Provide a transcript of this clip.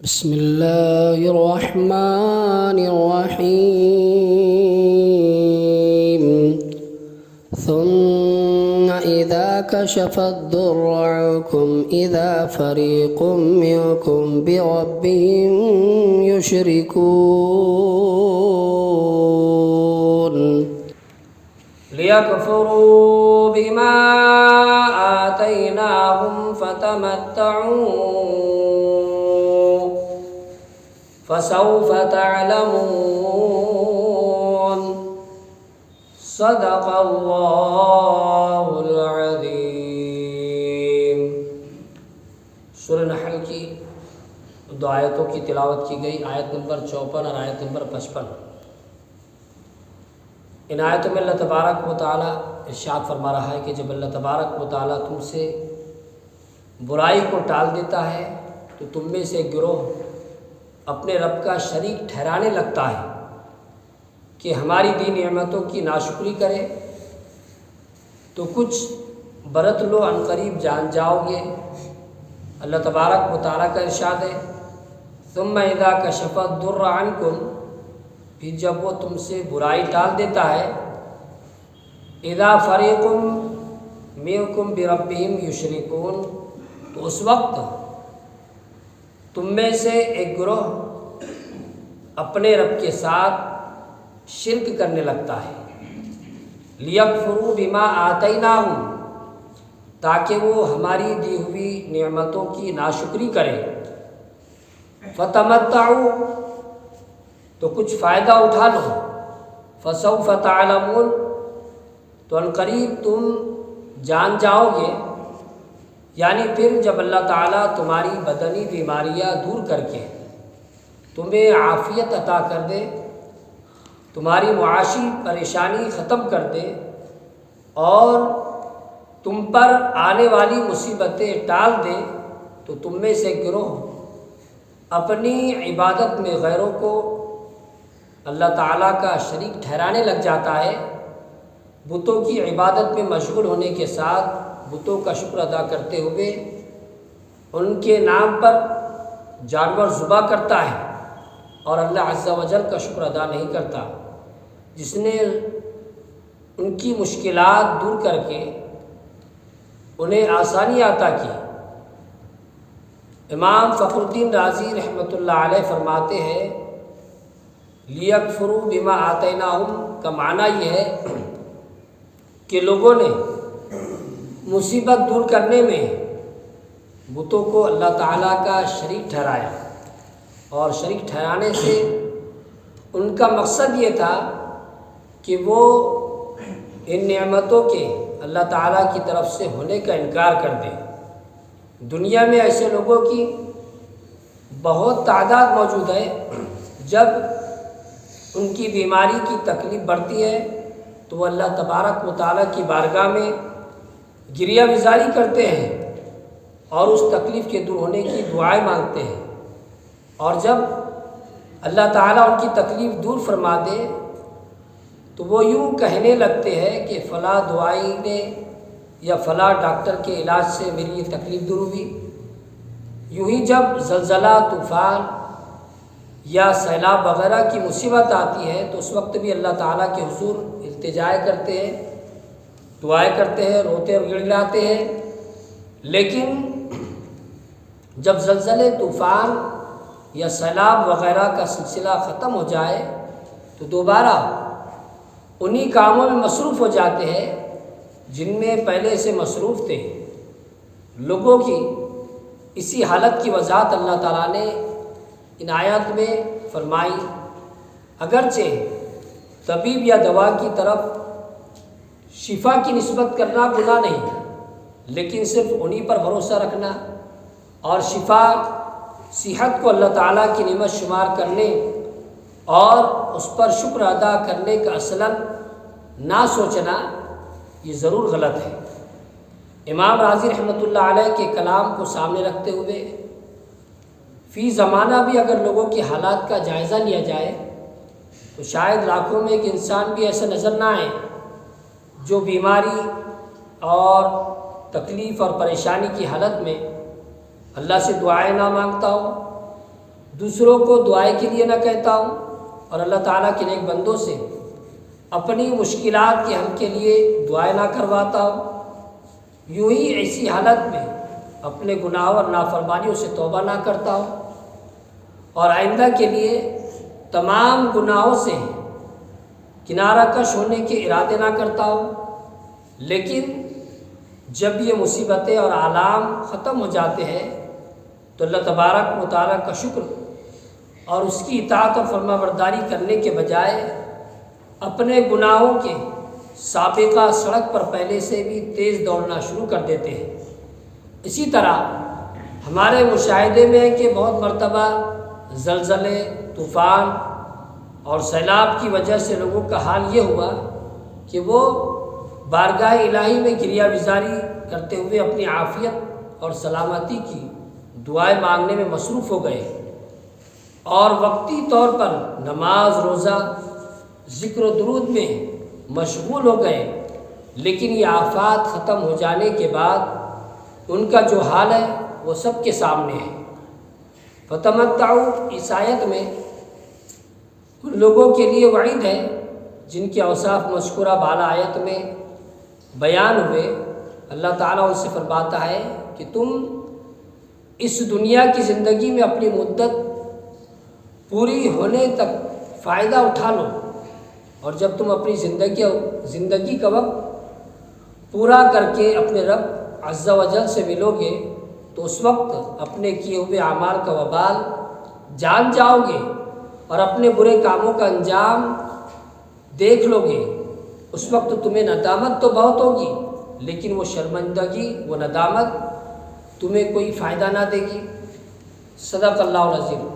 بسم الله الرحمن الرحيم ثم إذا كشف الضر عنكم إذا فريق منكم بربهم يشركون ليكفروا بما آتيناهم فتمتعوا فسوف تعلمون صدق اللہ العظیم۔ سورہ نحل کی دو آیتوں کی تلاوت کی گئی، آیت نمبر 54 اور آیت نمبر 55۔ ان آیتوں میں اللہ تبارک و تعالیٰ ارشاد فرما رہا ہے کہ جب اللہ تبارک و تعالیٰ تم سے برائی کو ٹال دیتا ہے تو تم میں سے گروہ اپنے رب کا شریک ٹھہرانے لگتا ہے کہ ہماری دی نعمتوں کی ناشکری کرے تو کچھ برت لو، عنقریب جان جاؤ گے۔ اللہ تبارک و تعالیٰ کا ارشاد ہے ثم اذا کشف الضر عنکم، پھر جب وہ تم سے برائی ٹال دیتا ہے، اذا فریق منکم بربہم یشرکون، تو اس وقت تم میں سے ایک گروہ اپنے رب کے ساتھ شرک کرنے لگتا ہے۔ لیکفروا بما آتیناہم، تاکہ وہ ہماری دی ہوئی نعمتوں کی ناشکری کرے۔ فتمتعوا، تو کچھ فائدہ اٹھا لو۔ فسوف تعلمون، تو عنقریب تم جان جاؤ گے، یعنی پھر جب اللہ تعالیٰ تمہاری بدنی بیماریاں دور کر کے تمہیں عافیت عطا کر دے، تمہاری معاشی پریشانی ختم کر دے اور تم پر آنے والی مصیبتیں ٹال دے، تو تم میں سے گروہ اپنی عبادت میں غیروں کو اللہ تعالیٰ کا شریک ٹھہرانے لگ جاتا ہے۔ بتوں کی عبادت میں مشغول ہونے کے ساتھ بتوں کا شکر ادا کرتے ہوئے ان کے نام پر جانور ذبح کرتا ہے اور اللہ عز و جل کا شکر ادا نہیں کرتا، جس نے ان کی مشکلات دور کر کے انہیں آسانی عطا کی۔ امام فخر الدین رازی رحمۃ اللہ علیہ فرماتے ہیں لیکفروا بما آتیناہم کا معنی یہ ہے کہ لوگوں نے مصیبت دور کرنے میں بتوں کو اللہ تعالیٰ کا شریک ٹھہرایا، اور شریک ٹھہرانے سے ان کا مقصد یہ تھا کہ وہ ان نعمتوں کے اللہ تعالیٰ کی طرف سے ہونے کا انکار کر دیں۔ دنیا میں ایسے لوگوں کی بہت تعداد موجود ہے، جب ان کی بیماری کی تکلیف بڑھتی ہے تو وہ اللہ تبارک و تعالیٰ کی بارگاہ میں گریہ گزاری کرتے ہیں اور اس تکلیف کے دور ہونے کی دعائیں مانگتے ہیں، اور جب اللہ تعالیٰ ان کی تکلیف دور فرما دے تو وہ یوں کہنے لگتے ہیں کہ فلاں دوائی نے یا فلاں ڈاکٹر کے علاج سے میری یہ تکلیف دور ہوئی۔ یوں ہی جب زلزلہ، طوفان یا سیلاب وغیرہ کی مصیبت آتی ہے تو اس وقت بھی اللہ تعالیٰ کے حضور التجائے کرتے ہیں، دعائیں کرتے ہیں، روتے اور گڑگڑاتے ہیں، لیکن جب زلزلے، طوفان یا سیلاب وغیرہ کا سلسلہ ختم ہو جائے تو دوبارہ انہی کاموں میں مصروف ہو جاتے ہیں جن میں پہلے سے مصروف تھے۔ لوگوں کی اسی حالت کی وضاحت اللہ تعالیٰ نے ان آیات میں فرمائی۔ اگرچہ طبیب یا دوا کی طرف شفا کی نسبت کرنا گناہ نہیں، لیکن صرف انہی پر بھروسہ رکھنا اور شفا، صحت کو اللہ تعالیٰ کی نعمت شمار کرنے اور اس پر شکر ادا کرنے کا اصلاً نہ سوچنا، یہ ضرور غلط ہے۔ امام راضی رحمۃ اللہ علیہ کے کلام کو سامنے رکھتے ہوئے فی زمانہ بھی اگر لوگوں کی حالات کا جائزہ لیا جائے تو شاید لاکھوں میں ایک انسان بھی ایسا نظر نہ آئے جو بیماری اور تکلیف اور پریشانی کی حالت میں اللہ سے دعائیں نہ مانگتا ہو دوسروں کو دعائیں کے لیے نہ کہتا ہوں اور اللہ تعالیٰ کے نیک بندوں سے اپنی مشکلات کے حل کے لیے دعائیں نہ کرواتا ہوں، یوں ہی ایسی حالت میں اپنے گناہوں اور نافرمانیوں سے توبہ نہ کرتا ہوں اور آئندہ کے لیے تمام گناہوں سے کنارہ کش ہونے کے ارادے نہ کرتا ہوں، لیکن جب یہ مصیبتیں اور آلام ختم ہو جاتے ہیں تو اللہ تبارک و تعالیٰ کا شکر اور اس کی اطاعت اور فرما برداری کرنے کے بجائے اپنے گناہوں کے سابقہ سڑک پر پہلے سے بھی تیز دوڑنا شروع کر دیتے ہیں۔ اسی طرح ہمارے مشاہدے میں ہے کہ بہت مرتبہ زلزلے، طوفان اور سیلاب کی وجہ سے لوگوں کا حال یہ ہوا کہ وہ بارگاہ الہی میں گریہ وزاری کرتے ہوئے اپنی عافیت اور سلامتی کی دعائیں مانگنے میں مصروف ہو گئے اور وقتی طور پر نماز، روزہ، ذکر و درود میں مشغول ہو گئے، لیکن یہ آفات ختم ہو جانے کے بعد ان کا جو حال ہے وہ سب کے سامنے ہے۔ فتمتعوا اس آیت میں ان لوگوں کے لیے وعید ہے جن کے اوصاف مذکورہ بالا آیت میں بیان ہوئے۔ اللہ تعالیٰ ان سے فرماتا ہے کہ تم اس دنیا کی زندگی میں اپنی مدت پوری ہونے تک فائدہ اٹھا لو، اور جب تم اپنی زندگی کا وقت پورا کر کے اپنے رب عز و جل سے ملو گے تو اس وقت اپنے کیے ہوئے اعمال کا وبال جان جاؤ گے اور اپنے برے کاموں کا انجام دیکھ لو گے۔ اس وقت تمہیں ندامت تو بہت ہوگی، لیکن وہ شرمندگی، وہ ندامت تمہیں کوئی فائدہ نہ دے گی۔ صدق اللہ العظیم۔